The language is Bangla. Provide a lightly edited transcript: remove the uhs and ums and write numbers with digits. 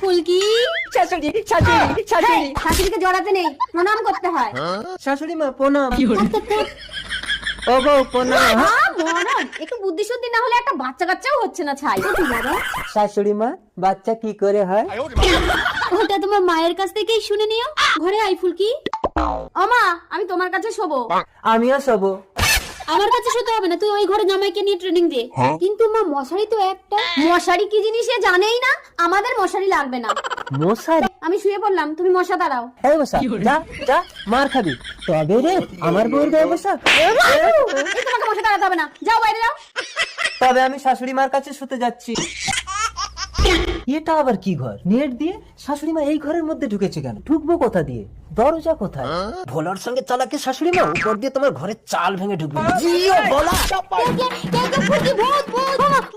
ফুলকি শাশুড়ি শাশুড়ি শাশুড়ি শাশুড়িকে জড়াতে নেই, প্রণাম করতে হয়। শাশুড়ি মা প্রণাম। ও বউ প্রণাম। মরণ, একটু বুদ্ধি শুদ্ধি না হলে একটা বাচ্চা কাচ্চাও হচ্ছে না ছাই। শাশুড়ি মা বাচ্চা কি করে হয়? ওটা তোমার মায়ের কাছ থেকেই শুনে নিও। ঘরে আই ফুলকি। ও মা, আমি তোমার কাছে শোবো। আমিও শোবো। আমার কাছে শুতে হবে না, তুই ওই ঘরে জামাইকে নিয়ে ট্রেনিং দে। কিন্তু মা মশারি তো একটা। মশারি কি জিনিস সে জানেই না, আমাদের মশারি লাগবে না। মশারি? আমি শুয়ে পড়লাম, তুমি মশা দাঁড়াও। এই বসা, যা যা মার খাবি। তবে রে আমার বউর গায়ে বসা। এই তোমাকে মশা দাঁড়াতে হবে না, যাও বাইরে যাও। তবে আমি শাশুড়ি মার কাছে শুতে যাচ্ছি। এটা আবার কি ঘর? নেট দিয়ে শাশুড়ি মা এই ঘরের মধ্যে ঢুকেছে কেন? ঢুকবো কোথা দিয়ে? দরজা কোথায়? ভোলার সঙ্গে চালাকে শাশুড়ি মা উপর দিয়ে তোমার ঘরের চাল ভেঙে ঢুকবে। জিও বলা। কে ফুলকি, ভূত ভূত ভূত।